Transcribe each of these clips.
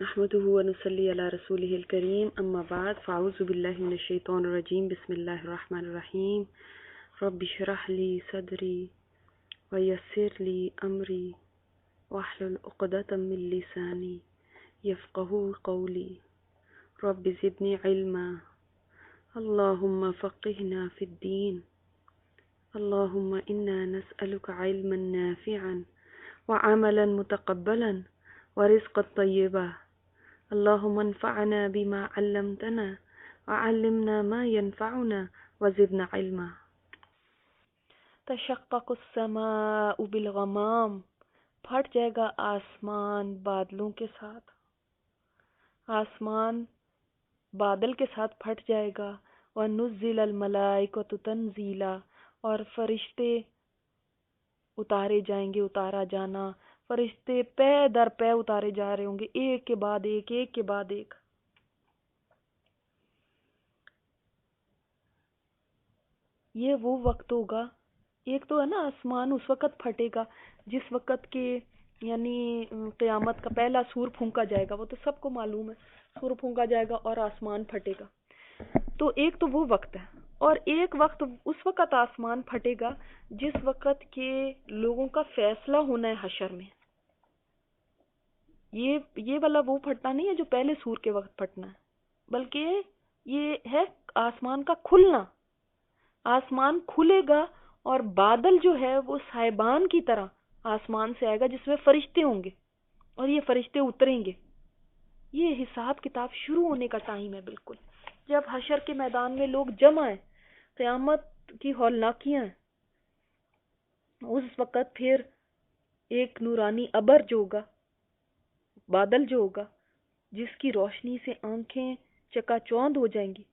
نحمده ونصلي على رسوله الكريم أما بعد فأعوذ بالله من الشيطان الرجيم بسم الله الرحمن الرحيم رب اشرح لي صدري ويسر لي أمري واحلل عقدة من لساني يفقهوا قولي رب زدني علما اللهم فقهنا في الدين اللهم إنا نسألك علما نافعا وعملا متقبلا ورزقا طيبا اللهم انفعنا بما علمتنا وعلمنا ما ينفعنا وزدنا علما. تشقق السماء بالغمام، پھٹ جائے گا آسمان بادلوں کے ساتھ، آسمان بادل کے ساتھ پھٹ جائے گا. وَنُزِّلَ الْمَلَائِكَةُ تَنزِيلًا، اور فرشتے اتارے جائیں گے، اتارا جانا. فرشتے پے در پے اتارے جا رہے ہوں گے، ایک کے بعد ایک، ایک کے بعد ایک. یہ وہ وقت ہوگا، ایک تو ہے نا آسمان اس وقت پھٹے گا جس وقت کے یعنی قیامت کا پہلا سور پھونکا جائے گا، وہ تو سب کو معلوم ہے، سور پھونکا جائے گا اور آسمان پھٹے گا. تو ایک تو وہ وقت ہے، اور ایک وقت اس وقت آسمان پھٹے گا جس وقت کے لوگوں کا فیصلہ ہونا ہے حشر میں. یہ والا وہ پھٹنا نہیں ہے جو پہلے سور کے وقت پھٹنا ہے، بلکہ یہ ہے آسمان کا کھلنا. آسمان کھلے گا اور بادل جو ہے وہ صاحبان کی طرح آسمان سے آئے گا جس میں فرشتے ہوں گے، اور یہ فرشتے اتریں گے. یہ حساب کتاب شروع ہونے کا ٹائم ہے، بالکل جب حشر کے میدان میں لوگ جمع ہیں، قیامت کی ہولناکیاں ہیں. اس وقت پھر ایک نورانی ابر جو ہوگا، بادل جو ہوگا، جس کی روشنی سے آنکھیں چکا چوند ہو جائیں گی،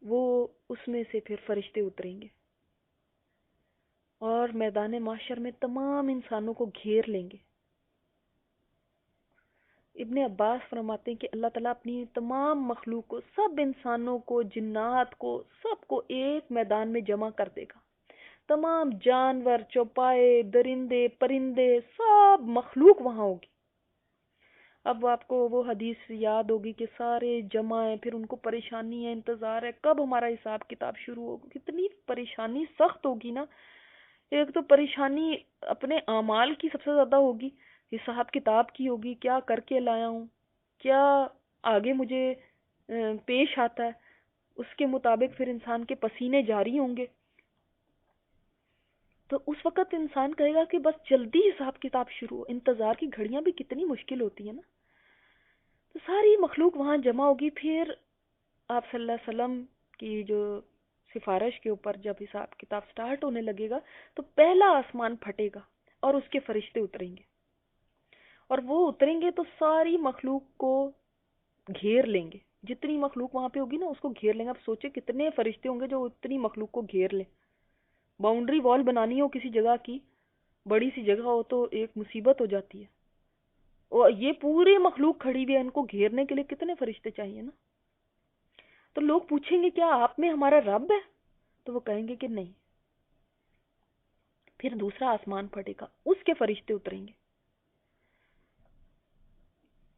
وہ اس میں سے پھر فرشتے اتریں گے اور میدان محشر میں تمام انسانوں کو گھیر لیں گے. ابن عباس فرماتے ہیں کہ اللہ تعالیٰ اپنی تمام مخلوق کو، سب انسانوں کو، جنات کو، سب کو ایک میدان میں جمع کر دے گا. تمام جانور، چوپائے، درندے، پرندے، سب مخلوق وہاں ہوگی. اب آپ کو وہ حدیث یاد ہوگی کہ سارے جمع ہیں، پھر ان کو پریشانی ہے، انتظار ہے کب ہمارا حساب کتاب شروع ہوگا. کتنی پریشانی سخت ہوگی نا. ایک تو پریشانی اپنے اعمال کی سب سے زیادہ ہوگی، حساب کتاب کی ہوگی، کیا کر کے لایا ہوں، کیا آگے مجھے پیش آتا ہے، اس کے مطابق پھر انسان کے پسینے جاری ہوں گے. تو اس وقت انسان کہے گا کہ بس جلدی حساب کتاب شروع ہو. انتظار کی گھڑیاں بھی کتنی مشکل ہوتی ہیں نا. تو ساری مخلوق وہاں جمع ہوگی. پھر آپ صلی اللہ علیہ وسلم کی جو سفارش کے اوپر جب حساب کتاب سٹارٹ ہونے لگے گا تو پہلا آسمان پھٹے گا اور اس کے فرشتے اتریں گے، اور وہ اتریں گے تو ساری مخلوق کو گھیر لیں گے. جتنی مخلوق وہاں پہ ہوگی نا اس کو گھیر لیں گے. آپ سوچے کتنے فرشتے ہوں گے جو اتنی مخلوق کو گھیر لیں. باؤنڈری وال بنانی ہو کسی جگہ کی، بڑی سی جگہ ہو تو ایک مصیبت ہو جاتی ہے، اور یہ پوری مخلوق کھڑی ہوئی ہے، ان کو گھیرنے کے لیے کتنے فرشتے چاہیے نا. تو لوگ پوچھیں گے کیا آپ میں ہمارا رب ہے؟ تو وہ کہیں گے کہ نہیں. پھر دوسرا آسمان پھٹے گا، اس کے فرشتے اتریں گے،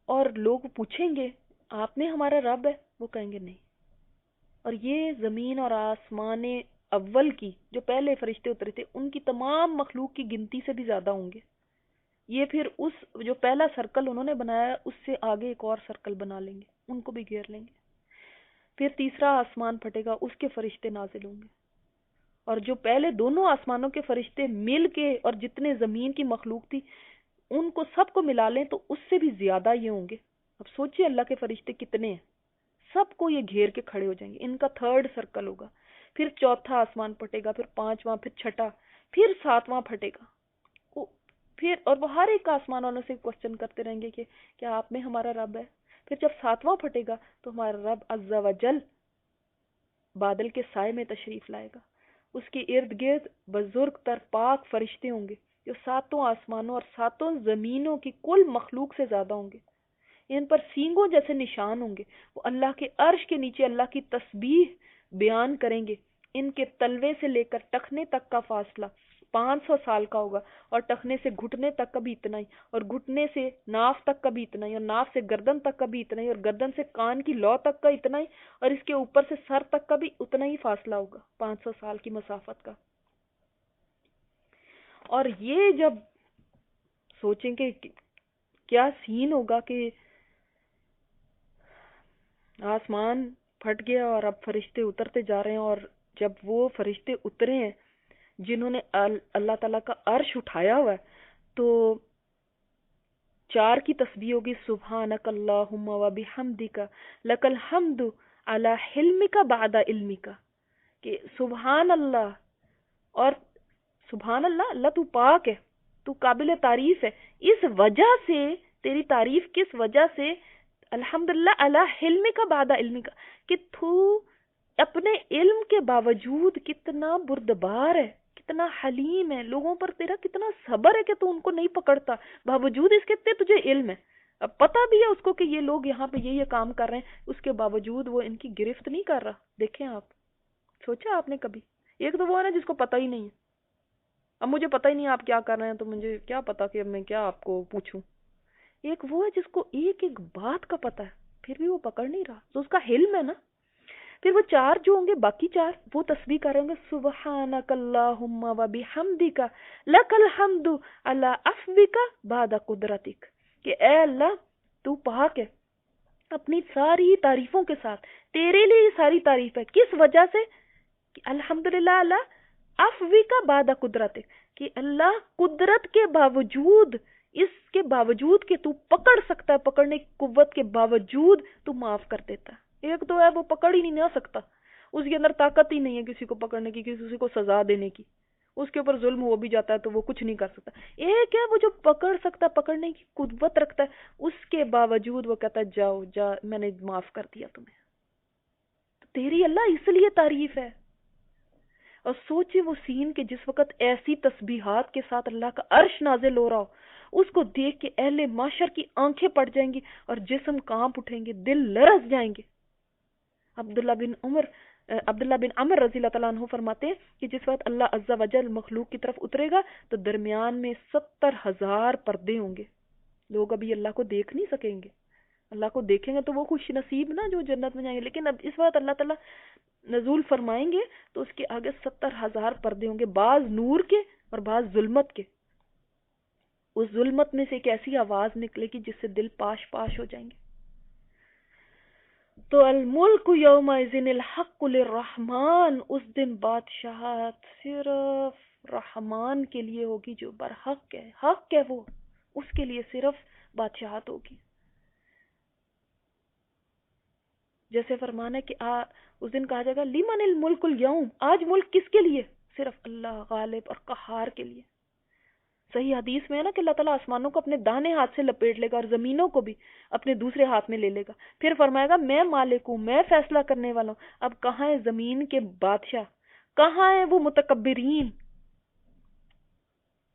اور لوگ پوچھیں گے آپ میں ہمارا رب ہے؟ وہ کہیں گے نہیں. اور یہ زمین اور آسمان اول کی جو پہلے فرشتے اترے تھے ان کی تمام مخلوق کی گنتی سے بھی زیادہ ہوں گے. یہ پھر اس جو پہلا سرکل انہوں نے بنایا اس سے آگے ایک اور سرکل بنا لیں گے، ان کو بھی گھیر لیں گے. پھر تیسرا آسمان پھٹے گا، اس کے فرشتے نازل ہوں گے، اور جو پہلے دونوں آسمانوں کے فرشتے مل کے اور جتنے زمین کی مخلوق تھی ان کو سب کو ملا لیں تو اس سے بھی زیادہ یہ ہوں گے. اب سوچئے اللہ کے فرشتے کتنے ہیں، سب کو یہ گھیر کے کھڑے ہو جائیں گے. ان کا تھرڈ سرکل ہوگا. پھر چوتھا آسمان پھٹے گا، پھر پانچواں، پھر چھٹا، پھر ساتواں پھٹے گا. پھر اور وہ ہر ایک آسمان والوں سے کوسچن کرتے رہیں گے کہ کیا آپ میں ہمارا رب ہے؟ پھر جب ساتواں پھٹے گا تو ہمارا رب عز و جل بادل کے سائے میں تشریف لائے گا. اس کے ارد گرد بزرگ تر پاک فرشتے ہوں گے جو ساتوں آسمانوں اور ساتوں زمینوں کی کل مخلوق سے زیادہ ہوں گے. ان پر سینگوں جیسے نشان ہوں گے. وہ اللہ کے عرش کے نیچے اللہ کی تسبیح بیان کریں گے. ان کے تلوے سے لے کر ٹخنے تک کا فاصلہ 500 سال کا ہوگا، اور ٹخنے سے گھٹنے تک کا بھی اتنا ہی، اور گھٹنے سے ناف تک کا بھی اتنا ہی، اور ناف سے گردن تک کا بھی اتنا ہی، اور گردن سے کان کی لو تک کا اتنا ہی، اور اس کے اوپر سے سر تک کا بھی اتنا ہی فاصلہ ہوگا، 500 سال کی مسافت کا۔ اور یہ جب سوچیں کہ کیا سین ہوگا کہ آسمان پھٹ گیا اور اب فرشتے اترتے جا رہے ہیں، اور جب وہ فرشتے اترے ہیں جنہوں نے اللہ تعالیٰ کا عرش اٹھایا ہوا ہے، تو 4 کی تسبیح ہوگی، سبحانک اللہم و بحمدک لک الحمد علی حلمک بعد علمک، کہ سبحان اللہ، اور سبحان اللہ، اللہ تو پاک ہے، تو قابل تعریف ہے، اس وجہ سے تیری تعریف کس وجہ سے، الحمدللہ علی حلمک بعد علمک، کہ تو اپنے علم کے باوجود کتنا بردبار ہے، کتنا حلیم ہے، لوگوں پر تیرا کتنا صبر ہے کہ تو ان کو نہیں پکڑتا، باوجود اس کے تجھے علم ہے، اب پتہ بھی ہے اس کو کہ یہ لوگ یہاں پہ یہ کام کر رہے ہیں، اس کے باوجود وہ ان کی گرفت نہیں کر رہا۔ دیکھیں آپ، سوچا آپ نے کبھی؟ ایک تو وہ ہے نا جس کو پتہ ہی نہیں ہے، اب مجھے پتہ ہی نہیں آپ کیا کر رہے ہیں تو مجھے کیا پتا کہ اب میں کیا آپ کو پوچھوں۔ ایک وہ ہے جس کو ایک ایک بات کا پتہ ہے پھر بھی وہ پکڑ نہیں رہا، تو اس کا حلم ہے نا۔ پھر وہ 4 جو ہوں گے، باقی 4 وہ تسبیح کریں گے، سبحانک اللہم و بحمدک لک الحمد علی عفوک بعد قدرتک، کہ اے اللہ تو پاک ہے، اپنی ساری تعریفوں کے ساتھ، تیرے لیے یہ ساری تعریف ہے، کس وجہ سے، کہ الحمدللہ علی عفوک بعد قدرتک، کہ اللہ قدرت کے باوجود، اس کے باوجود کہ تو پکڑ سکتا ہے، پکڑنے کی قوت کے باوجود تو معاف کر دیتا ہے۔ ایک تو ہے وہ پکڑ ہی نہیں نہ سکتا، اس کے اندر طاقت ہی نہیں ہے کسی کو پکڑنے کی، کسی کو سزا دینے کی، اس کے اوپر ظلم ہو بھی جاتا ہے تو وہ کچھ نہیں کر سکتا۔ ایک ہے وہ جو پکڑ سکتا ہے، پکڑنے کی قوت رکھتا ہے، اس کے باوجود وہ کہتا ہے جاؤ جا، میں نے معاف کر دیا تمہیں۔ تو تیری اللہ اس لیے تعریف ہے۔ اور سوچے وہ سین کہ جس وقت ایسی تسبیحات کے ساتھ اللہ کا عرش نازل ہو رہا ہو، اس کو دیکھ کے اہل محشر کی آنکھیں پڑ جائیں گی اور جسم کانپ اٹھیں گے، دل لرز جائیں گے۔ عبداللہ بن عمر رضی اللہ تعالیٰ عنہ فرماتے ہیں کہ جس وقت اللہ عز و جل مخلوق کی طرف اترے گا تو درمیان میں 70,000 پردے ہوں گے، لوگ ابھی اللہ کو دیکھ نہیں سکیں گے، اللہ کو دیکھیں گے تو وہ خوش نصیب نا جو جنت میں جائیں گے، لیکن اب اس وقت اللہ تعالیٰ نزول فرمائیں گے تو اس کے آگے 70,000 پردے ہوں گے، بعض نور کے اور بعض ظلمت کے۔ اس ظلمت میں سے ایک ایسی آواز نکلے گی جس سے دل پاش پاش ہو جائیں گے۔ تو الملک یومئذ الحق للرحمن، اس دن بادشاہت صرف رحمان کے لیے ہوگی جو برحق ہے، حق ہے وہ، اس کے لیے صرف بادشاہت ہوگی۔ جیسے فرمانا ہے کہ اس دن کہا جائے گا لمن الملک اليوم، آج ملک کس کے لیے؟ صرف اللہ غالب اور قہار کے لیے۔ صحیح حدیث میں ہے نا کہ اللہ تعالیٰ آسمانوں کو اپنے داہنے ہاتھ سے لپیٹ لے گا اور زمینوں کو بھی اپنے دوسرے ہاتھ میں لے لے گا، پھر فرمائے گا میں مالک ہوں، میں فیصلہ کرنے والا ہوں۔ اب کہاں ہے زمین کے بادشاہ، کہاں ہے وہ متکبرین؟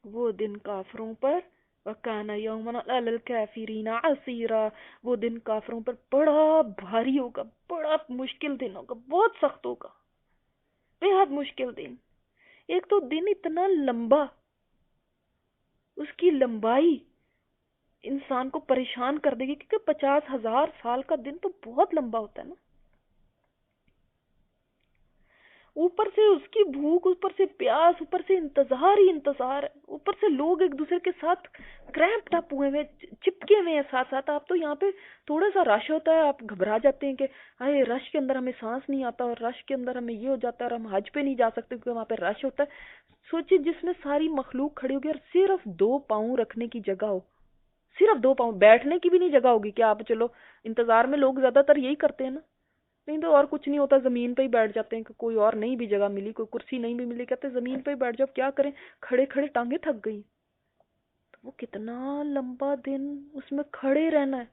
وہ دن کافروں پر وَكَانَ يَوْمًا عَلَى الْكَافِرِينَ عَسِيرًا، وہ دن کافروں پر بڑا بھاری ہوگا، بڑا مشکل دن ہوگا، بہت سخت ہوگا، بے حد مشکل دن۔ ایک تو دن اتنا لمبا، اس کی لمبائی انسان کو پریشان کر دے گی، کیونکہ 50,000 سال کا دن تو بہت لمبا ہوتا ہے نا۔ اوپر سے اس کی بھوک، اوپر سے پیاس، اوپر سے انتظار ہی انتظار ہے، اوپر سے لوگ ایک دوسرے کے ساتھ کریمپڈ اپ ہوئے ہیں، چپکے ہوئے ہیں ساتھ ساتھ۔ آپ تو یہاں پہ تھوڑا سا رش ہوتا ہے آپ گھبرا جاتے ہیں کہ ہائے رش کے اندر ہمیں سانس نہیں آتا، اور رش کے اندر ہمیں یہ ہو جاتا ہے اور ہم حج پہ نہیں جا سکتے کیونکہ وہاں پہ رش ہوتا ہے۔ سوچیں جس میں ساری مخلوق کھڑی ہوگی اور صرف 2 پاؤں رکھنے کی جگہ ہو، صرف 2 پاؤں، بیٹھنے کی بھی نہیں جگہ ہوگی کہ آپ چلو انتظار میں لوگ زیادہ تر یہی کرتے ہیں نا، نہیں تو اور کچھ نہیں ہوتا، زمین پہ ہی بیٹھ جاتے ہیں کہ کوئی اور نہیں بھی جگہ ملی، کوئی کرسی نہیں بھی ملی، کہتے زمین پہ ہی بیٹھ جاؤ، کیا کریں کھڑے کھڑے ٹانگیں تھک گئی۔ تو وہ کتنا لمبا دن اس میں کھڑے رہنا ہے،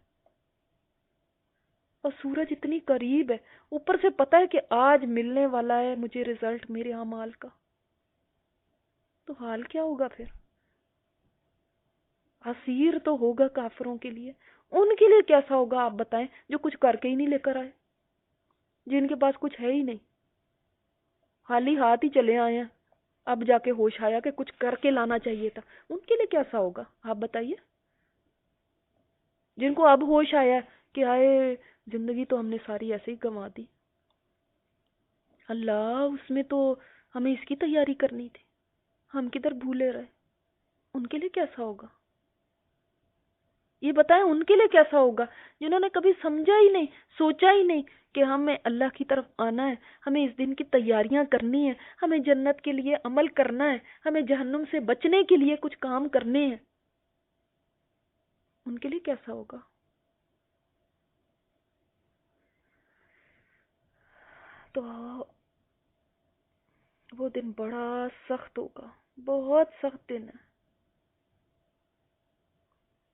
اور سورج اتنی قریب ہے، اوپر سے پتہ ہے کہ آج ملنے والا ہے مجھے رزلٹ میرے اعمال کا، تو حال کیا ہوگا پھر؟ عسیر تو ہوگا کافروں کے لیے، ان کے لیے کیسا ہوگا آپ بتائیں جو کچھ کر کے ہی نہیں لے کر آئے، جن کے پاس کچھ ہے ہی نہیں، خالی ہاتھ ہی چلے آئے ہیں، اب جا کے ہوش آیا کہ کچھ کر کے لانا چاہیے تھا. ان کے لیے کیسا ہوگا آپ بتائیے؟ جن کو اب ہوش آیا کہ آئے زندگی تو ہم نے ساری ایسے ہی گنوا دی، اللہ اس میں تو ہمیں اس کی تیاری کرنی تھی، ہم کدھر بھولے رہے. ان کے لیے کیسا ہوگا یہ بتائیں؟ ان کے لیے کیسا ہوگا جنہوں نے کبھی سمجھا ہی نہیں، سوچا ہی نہیں کہ ہمیں اللہ کی طرف آنا ہے، ہمیں اس دن کی تیاریاں کرنی ہے، ہمیں جنت کے لیے عمل کرنا ہے، ہمیں جہنم سے بچنے کے لیے کچھ کام کرنے ہیں. ان کے لیے کیسا ہوگا؟ تو وہ دن بڑا سخت ہوگا، بہت سخت دن ہے.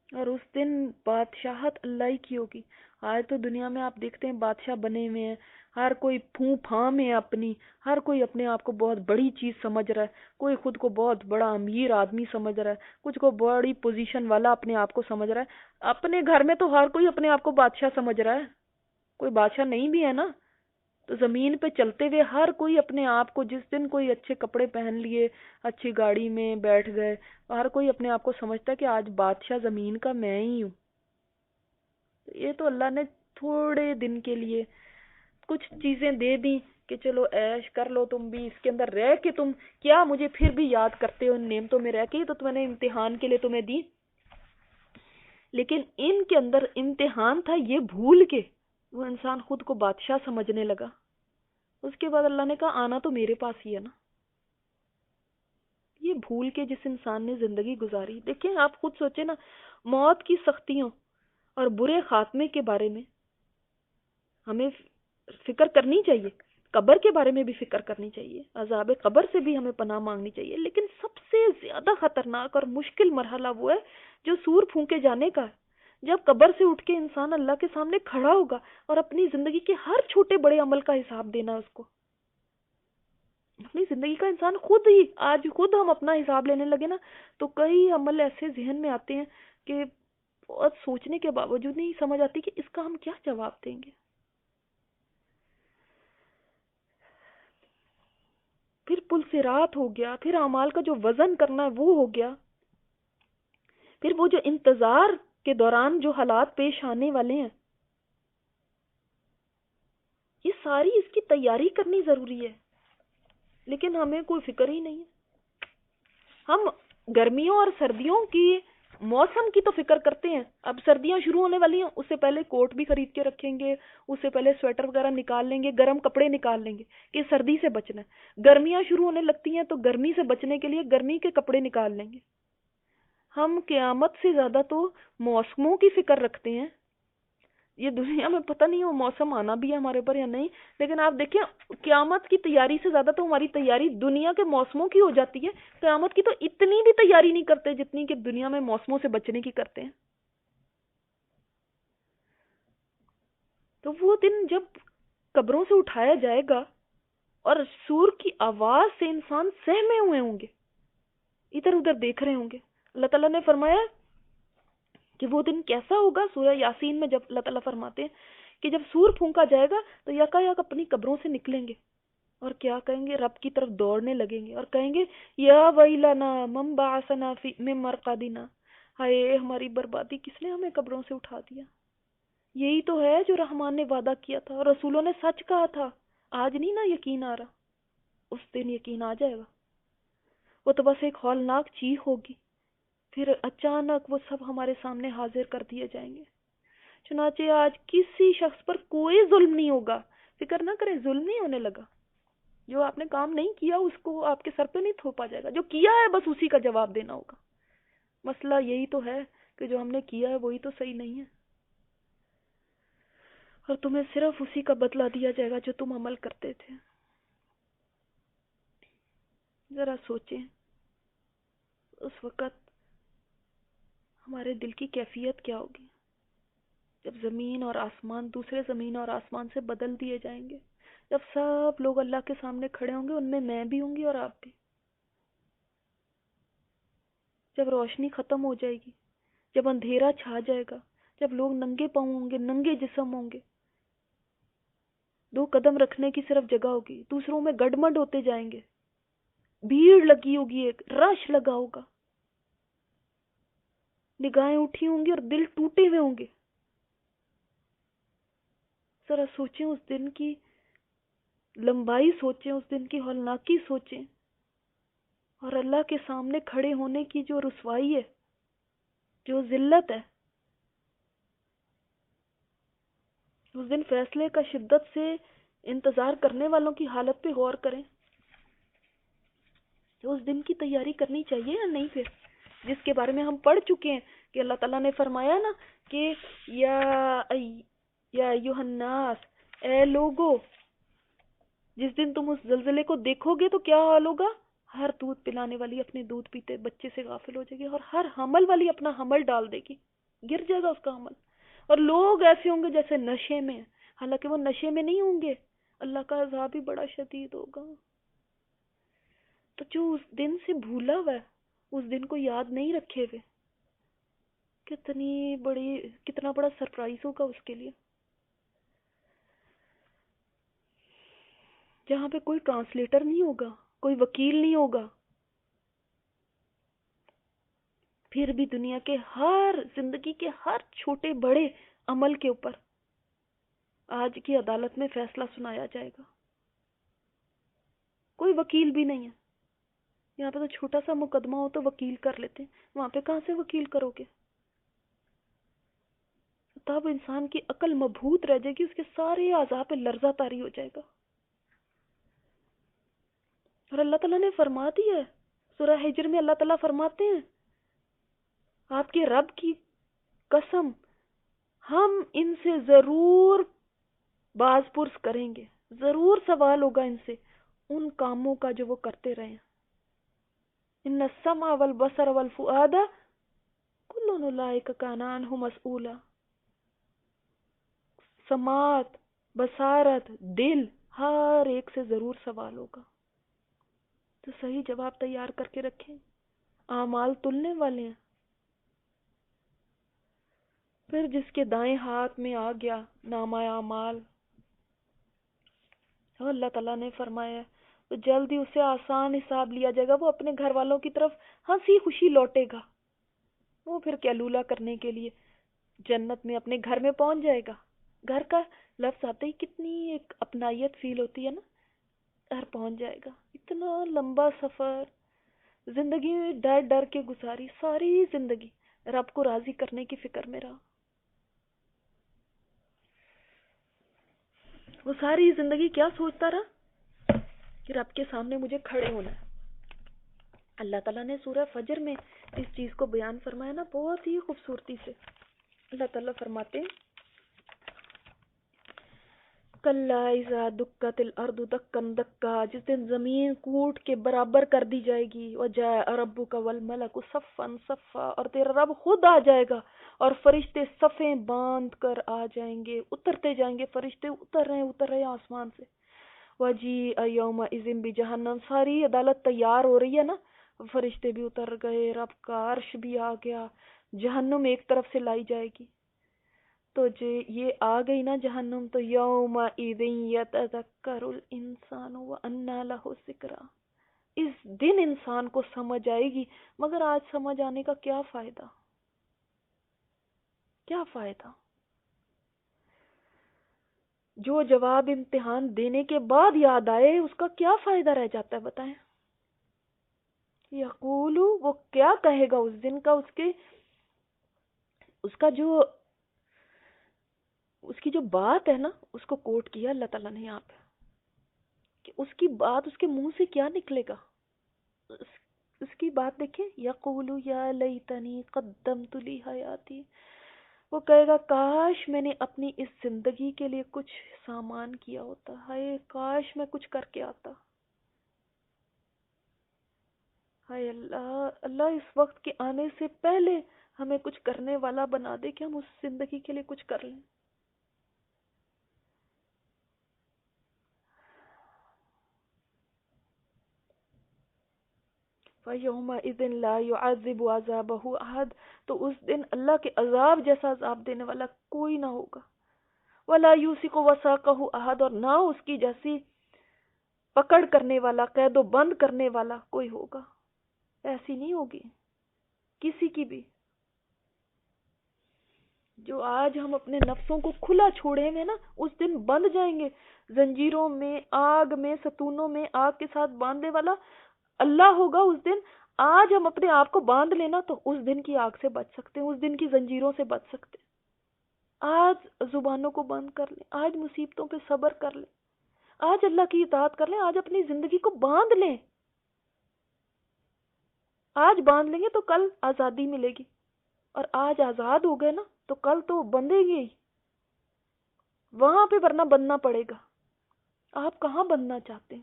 اور اس دن بادشاہت اللہ ہی کی ہوگی. آج تو دنیا میں آپ دیکھتے ہیں بادشاہ بنے ہوئے ہیں، ہر کوئی پھوں پھاں میں اپنی، ہر کوئی اپنے آپ کو بہت بڑی چیز سمجھ رہا ہے، کوئی خود کو بہت بڑا امیر آدمی سمجھ رہا ہے، کچھ کو بڑی پوزیشن والا اپنے آپ کو سمجھ رہا ہے. اپنے گھر میں تو ہر کوئی اپنے آپ کو بادشاہ سمجھ رہا ہے، کوئی بادشاہ نہیں بھی ہے نا. تو زمین پہ چلتے ہوئے ہر کوئی اپنے آپ کو، جس دن کوئی اچھے کپڑے پہن لیے، اچھی گاڑی میں بیٹھ گئے، ہر کوئی اپنے آپ کو سمجھتا ہے کہ آج بادشاہ زمین کا میں ہی ہوں. یہ تو اللہ نے تھوڑے دن کے لیے کچھ چیزیں دے دی کہ چلو عیش کر لو تم بھی اس کے اندر رہ کے، تم کیا مجھے پھر بھی یاد کرتے ہو ان نعمتوں میں رہ کے. تو میں نے امتحان کے لیے تمہیں دی، لیکن ان کے اندر امتحان تھا یہ بھول کے وہ انسان خود کو بادشاہ سمجھنے لگا. اس کے بعد اللہ نے کہا آنا تو میرے پاس ہی ہے نا. یہ بھول کے جس انسان نے زندگی گزاری، دیکھیں آپ خود سوچیں نا، موت کی سختیوں اور برے خاتمے کے بارے میں ہمیں فکر کرنی چاہیے، قبر کے بارے میں بھی فکر کرنی چاہیے، عذاب قبر سے بھی ہمیں پناہ مانگنی چاہیے. لیکن سب سے زیادہ خطرناک اور مشکل مرحلہ وہ ہے جو سور پھونکے جانے کا ہے، جب قبر سے اٹھ کے انسان اللہ کے سامنے کھڑا ہوگا اور اپنی زندگی کے ہر چھوٹے بڑے عمل کا حساب دینا ہے اس کو. اپنی زندگی کا انسان خود ہی، آج خود ہم اپنا حساب لینے لگے نا تو کئی عمل ایسے ذہن میں آتے ہیں کہ بہت سوچنے کے باوجود نہیں سمجھ آتی کہ اس کا ہم کیا جواب دیں گے. پھر پل صراط ہو گیا، پھر اعمال کا جو وزن کرنا ہے وہ ہو گیا، پھر وہ جو انتظار کے دوران جو حالات پیش آنے والے ہیں، یہ ساری اس کی تیاری کرنی ضروری ہے. لیکن ہمیں کوئی فکر ہی نہیں ہے. ہم گرمیوں اور سردیوں کی موسم کی تو فکر کرتے ہیں، اب سردیاں شروع ہونے والی ہیں، اس سے پہلے کوٹ بھی خرید کے رکھیں گے، اس سے پہلے سویٹر وغیرہ نکال لیں گے، گرم کپڑے نکال لیں گے کہ سردی سے بچنا ہے. گرمیاں شروع ہونے لگتی ہیں تو گرمی سے بچنے کے لیے گرمی کے کپڑے نکال لیں گے. ہم قیامت سے زیادہ تو موسموں کی فکر رکھتے ہیں. یہ دنیا میں پتہ نہیں وہ موسم آنا بھی ہے ہمارے اوپر یا نہیں، لیکن آپ دیکھیں قیامت کی تیاری سے زیادہ تو ہماری تیاری دنیا کے موسموں کی ہو جاتی ہے. قیامت کی تو اتنی بھی تیاری نہیں کرتے جتنی کہ دنیا میں موسموں سے بچنے کی کرتے ہیں. تو وہ دن جب قبروں سے اٹھایا جائے گا اور سور کی آواز سے انسان سہمے ہوئے ہوں گے، ادھر ادھر دیکھ رہے ہوں گے. اللہ تعالیٰ نے فرمایا کہ وہ دن کیسا ہوگا، سورہ یاسین میں جب اللہ تعالیٰ فرماتے ہیں کہ جب سور پھونکا جائے گا تو یکا یک اپنی قبروں سے نکلیں گے اور کیا کہیں گے، رب کی طرف دوڑنے لگیں گے اور کہیں گے یا ویلنا من بعثنا من مرقدنا، ہائے ہماری بربادی، کس نے ہمیں قبروں سے اٹھا دیا. یہی تو ہے جو رحمان نے وعدہ کیا تھا اور رسولوں نے سچ کہا تھا. آج نہیں نا یقین آ رہا، اس دن یقین آ جائے گا. وہ تو بس ایک ہولناک چیخ ہوگی، پھر اچانک وہ سب ہمارے سامنے حاضر کر دیے جائیں گے. چنانچہ آج کسی شخص پر کوئی ظلم نہیں ہوگا. فکر نہ کریں، ظلم نہیں ہونے لگا. جو آپ نے کام نہیں کیا اس کو آپ کے سر پہ نہیں تھوپا جائے گا، جو کیا ہے بس اسی کا جواب دینا ہوگا. مسئلہ یہی تو ہے کہ جو ہم نے کیا ہے وہی تو صحیح نہیں ہے، اور تمہیں صرف اسی کا بدلہ دیا جائے گا جو تم عمل کرتے تھے. ذرا سوچیں اس وقت ہمارے دل کی کیفیت کیا ہوگی جب زمین اور آسمان دوسرے زمین اور آسمان سے بدل دیے جائیں گے، جب سب لوگ اللہ کے سامنے کھڑے ہوں گے، ان میں بھی ہوں گی اور آپ بھی. جب روشنی ختم ہو جائے گی، جب اندھیرا چھا جائے گا، جب لوگ ننگے پاؤں ہوں گے، ننگے جسم ہوں گے، دو قدم رکھنے کی صرف جگہ ہوگی، دوسروں میں گڈمڈ ہوتے جائیں گے. بھیڑ لگی ہوگی، ایک رش لگا ہوگا، نگاہیں اٹھی ہوں گی اور دل ٹوٹے ہوئے ہوں گے. ذرا سوچیں اس دن کی لمبائی، سوچیں اس دن کی ہولناکی، سوچیں. اور اللہ کے سامنے کھڑے ہونے کی جو رسوائی ہے، جو ذلت ہے، اس دن فیصلے کا شدت سے انتظار کرنے والوں کی حالت پہ غور کریں. تو اس دن کی تیاری کرنی چاہیے یا نہیں؟ پھر جس کے بارے میں ہم پڑھ چکے ہیں کہ اللہ تعالیٰ نے فرمایا نا کہ یا ایھا الناس، اے لوگو، جس دن تم اس زلزلے کو دیکھو گے تو کیا حال ہوگا؟ ہر دودھ پلانے والی اپنے دودھ پیتے بچے سے غافل ہو جائے گی، اور ہر حمل والی اپنا حمل ڈال دے گی، گر جائے گا اس کا حمل. اور لوگ ایسے ہوں گے جیسے نشے میں، حالانکہ وہ نشے میں نہیں ہوں گے. اللہ کا عذاب بھی بڑا شدید ہوگا. تو جو اس دن سے بھولا ہوا ہے، اس دن کو یاد نہیں رکھے ہوئے، کتنا بڑا سرپرائز ہوگا اس کے لیے. جہاں پہ کوئی ٹرانسلیٹر نہیں ہوگا، کوئی وکیل نہیں ہوگا، پھر بھی دنیا کے زندگی کے ہر چھوٹے بڑے عمل کے اوپر آج کی عدالت میں فیصلہ سنایا جائے گا. کوئی وکیل بھی نہیں ہے. یہاں پہ تو چھوٹا سا مقدمہ ہو تو وکیل کر لیتے ہیں، وہاں پہ کہاں سے وکیل کرو گے؟ تب انسان کی عقل مبہوت رہ جائے گی، اس کے سارے اعضاء پہ لرزہ طاری ہو جائے گا. اور اللہ تعالیٰ نے فرما دیا ہے، سورہ ہجر میں اللہ تعالیٰ فرماتے ہیں، آپ کے رب کی قسم، ہم ان سے ضرور باز پرس کریں گے، ضرور سوال ہوگا ان سے ان کاموں کا جو وہ کرتے رہے ہیں. ان السمع والبصر والفؤاد کل اولئک کان عنہ مسئولا. سماعت، بصارت، دل، ہر ایک سے ضرور سوال ہوگا. تو صحیح جواب تیار کر کے رکھیں. اعمال تلنے والے ہیں. پھر جس کے دائیں ہاتھ میں آ گیا نامہ اعمال، اللہ تعالیٰ نے فرمایا تو جلد ہی اسے آسان حساب لیا جائے گا. وہ اپنے گھر والوں کی طرف ہنسی خوشی لوٹے گا. وہ پھر کیلولہ کرنے کے لیے جنت میں اپنے گھر میں پہنچ جائے گا. گھر کا لفظ آتے ہی کتنی ایک اپنائیت فیل ہوتی ہے نا. گھر پہنچ جائے گا. اتنا لمبا سفر زندگی میں ڈر ڈر کے گزاری، ساری زندگی رب کو راضی کرنے کی فکر میں رہا. وہ ساری زندگی کیا سوچتا رہا؟ کہ رب کے سامنے مجھے کھڑے ہونا ہے. اللہ تعالیٰ نے سورہ فجر میں اس چیز کو بیان فرمایا نا بہت ہی خوبصورتی سے. اللہ تعالیٰ فرماتے ہیں کَلَّا اِذَا دُکَّتِ الْأَرْضُ دَکًّا دَکًّا، جس دن زمین کوٹ کے برابر کر دی جائے گی. وَجَاءَ رَبُّكَ وَالْمَلَكُ صَفًّا صَفًّا، اور تیرا رب خود آ جائے گا اور فرشتے صفیں باندھ کر آ جائیں گے، اترتے جائیں گے. فرشتے اتر رہے آسمان سے. وَجِیءَ یَوْمَئِذٍ بِجَہَنَّمَ، ساری عدالت تیار ہو رہی ہے نا. فرشتے بھی اتر گئے، رب کا عرش بھی آ گیا، جہنم ایک طرف سے لائی جائے گی. تو یہ آ گئی نا جہنم، تو یومئذ یتذکر الانسان وانیٰ لہ الذکریٰ، اس دن انسان کو سمجھ آئے گی. مگر آج سمجھ آنے کا کیا فائدہ؟ کیا فائدہ؟ جو جواب امتحان دینے کے بعد یاد آئے اس کا کیا فائدہ رہ جاتا ہے بتائیں؟ یقول، وہ کیا کہے گا اس دن کا، اس کی جو بات ہے نا، اس کو کوٹ کیا اللہ تعالیٰ نے یہاں پہ کہ اس کی بات، اس کے منہ سے کیا نکلے گا. اس کی بات دیکھیں، یقول یا لیتنی قدمت لی حیاتی، وہ کہے گا کاش میں نے اپنی اس زندگی کے لیے کچھ سامان کیا ہوتا، ہائے کاش میں کچھ کر کے آتا. ہائے اللہ اس وقت کے آنے سے پہلے ہمیں کچھ کرنے والا بنا دے کہ ہم اس زندگی کے لیے کچھ کر لیں. فَيَوْمَئِذٍ لَا يُعَذِّبُ عَذَابَهُ أَحَدٌ، تو اس دن اللہ کے عذاب جیسا عذاب دینے والا کوئی نہ ہوگا. وَلَا يُوثِقُ وَثَاقَهُ أَحَدٌ، اور نہ اس کی جیسی پکڑ کرنے والا، قید و بند کرنے والا کوئی ہوگا، ایسی نہیں ہوگی کسی کی بھی. جو آج ہم اپنے نفسوں کو کھلا چھوڑے ہوئے نا، اس دن بند جائیں گے زنجیروں میں، آگ میں، ستونوں میں آگ کے ساتھ باندھنے والا اللہ ہوگا اس دن. آج ہم اپنے آپ کو باندھ لینا تو اس دن کی آگ سے بچ سکتے ہیں، اس دن کی زنجیروں سے بچ سکتے ہیں. آج زبانوں کو بند کر لیں، آج مصیبتوں پہ صبر کر لیں، آج اللہ کی اطاعت کر لیں، آج اپنی زندگی کو باندھ لیں. آج باندھ لیں گے تو کل آزادی ملے گی، اور آج آزاد ہو گئے نا تو کل تو بندھے گے ہی وہاں پہ، ورنہ بندنا پڑے گا. آپ کہاں بندنا چاہتے ہیں؟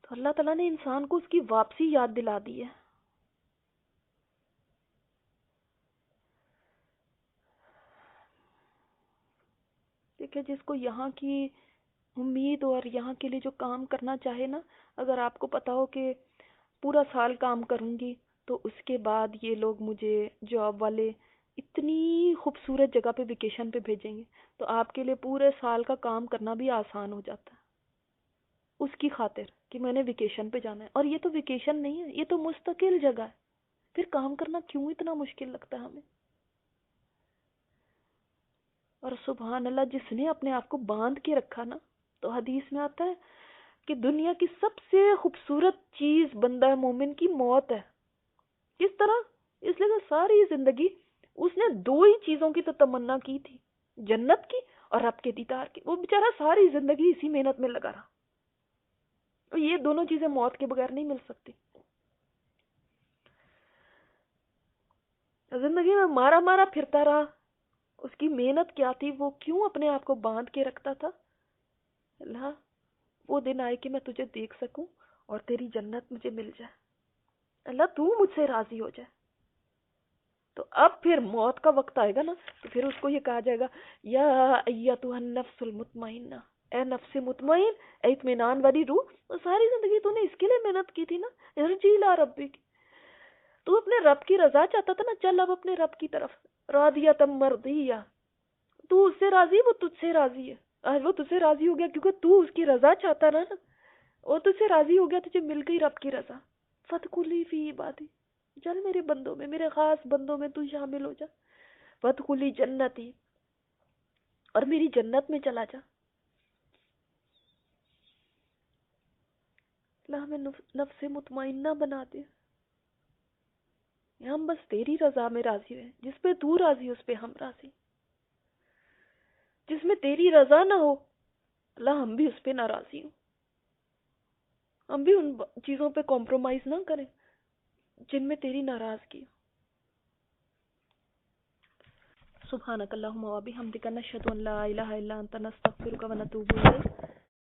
تو اللہ تعالیٰ نے انسان کو اس کی واپسی یاد دلا دی ہے. دیکھیں، جس کو یہاں کی امید اور یہاں کے لیے جو کام کرنا چاہے نا، اگر آپ کو پتا ہو کہ پورا سال کام کروں گی تو اس کے بعد یہ لوگ مجھے جاب والے اتنی خوبصورت جگہ پہ ویکیشن پہ بھیجیں گے، تو آپ کے لیے پورے سال کا کام کرنا بھی آسان ہو جاتا ہے اس کی خاطر کہ میں نے ویکیشن پہ جانا ہے. اور یہ تو ویکیشن نہیں ہے، یہ تو مستقل جگہ ہے. پھر کام کرنا کیوں اتنا مشکل لگتا ہے ہمیں؟ اور سبحان اللہ، جس نے اپنے آپ کو باندھ کے رکھا نا، تو حدیث میں آتا ہے کہ دنیا کی سب سے خوبصورت چیز بندہ مومن کی موت ہے. کس طرح؟ اس لیے کہ ساری زندگی اس نے دو ہی چیزوں کی تو تمنا کی تھی، جنت کی اور رب کے دیدار کی. وہ بیچارہ ساری زندگی اسی محنت میں لگا رہا، اور یہ دونوں چیزیں موت کے بغیر نہیں مل سکتی. زندگی میں مارا مارا پھرتا رہا. اس کی محنت کیا تھی؟ وہ کیوں اپنے آپ کو باندھ کے رکھتا تھا؟ اللہ، وہ دن آئے کہ میں تجھے دیکھ سکوں اور تیری جنت مجھے مل جائے. اللہ، تو مجھ سے راضی ہو جائے. تو اب پھر موت کا وقت آئے گا نا، تو پھر اس کو یہ کہا جائے گا، یا ایتھا النفس المطمئنہ، اے نفس مطمئن، اے اطمینان والی روح، تو ساری زندگی تو نے اس کے لیے محنت کی تھی نا، ارجعی الی ربک، تو اپنے رب کی رضا چاہتا تھا نا، چل اب اپنے رب کی طرف. راضیۃ مرضیہ، تو اس سے راضی، وہ تجھ سے راضی ہے. آج وہ تجھ سے راضی ہو گیا کیونکہ تو اس کی رضا چاہتا رہا نا، وہ تجھ سے راضی ہو گیا، تجھے مل گئی رب کی رضا. فادخلی فی عبادی، چل میرے بندوں میں، میرے خاص بندوں میں تو شامل ہو جا. فادخلی جنتی، اور میری جنت میں چلا جا. اللہ ہمیں نفس مطمئنہ بنا دے. ہم بس تیری رضا میں راضی ہوئے، جس پہ تو راضی اس پہ ہم راضی. جس میں تیری رضا نہ ہو اللہ، ہم بھی اس پہ ناراضی ہوں. ہم بھی ان چیزوں پہ کمپرومائز نہ کریں جن میں تیری ناراضگی. سبحانک اللہم و بحمدک، نشہد ان لا الہ الا انت، نستغفرک و نتوب الیک.